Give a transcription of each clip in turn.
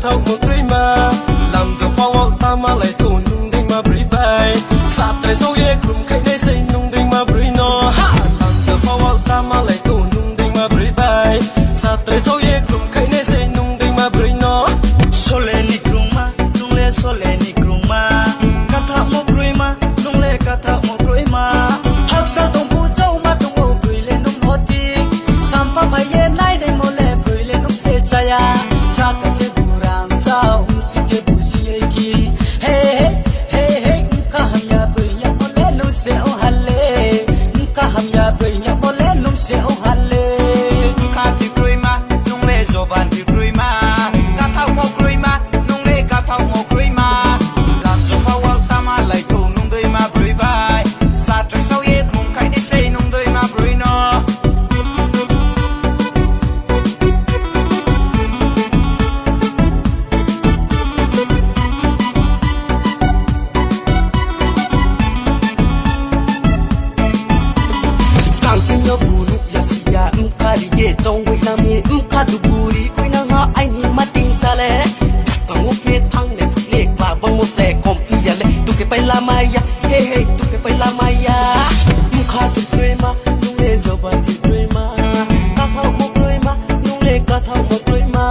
thâu một cây mà làm cho phao áo ta mà lại tù nung đinh mà bưởi bay sát trời sâu ye cùng cây đây xây nung đinh mà bưởi nó làm cho phao áo ta mà lại tù nung đinh mà bưởi bay sát trời sâu ye cùng cây đây xây nung đinh mà bưởi nó sole ni kruma nung le sole ni kruma katha mo kruma nung le katha mo kruma hak sa tong pu châu ma tong o bưởi le nung hoti sampa phai ye nai dei mo le bưởi le nung se chaya sa ka ke burang sao si ke bu si e ki he he he ka ham ya bưởi ya mo le nung se o halle ka ham ya bưởi ya mo le nung se o halle ka ti kruma nung le zo ban ti kruma ka thau mo kruma nung le ka thau mo kruma làm zo phao wa ta ma lai tu nung dei ma bưởi bai sa trời sau ye mong kai ni sei nung dei ma bưởi no no bulu ya siya mkali ye tong we na mi mkadu buri kui na ha ai ni mating sale pangu ke thang ne phule ba bang mo se kom pi ya le tu ke pai la maya he he tu ke pai la maya mkadu prema nung le zo ba ti prema ka thau mo prema nung le ka thau mo prema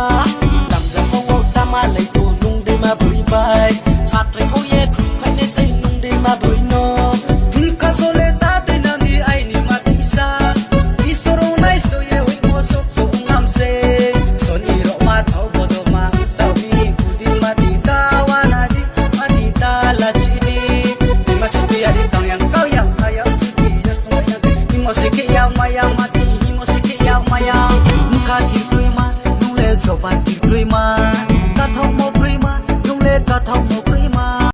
lam za ho ta ma lai tu nung de ma buri bai sat re so ye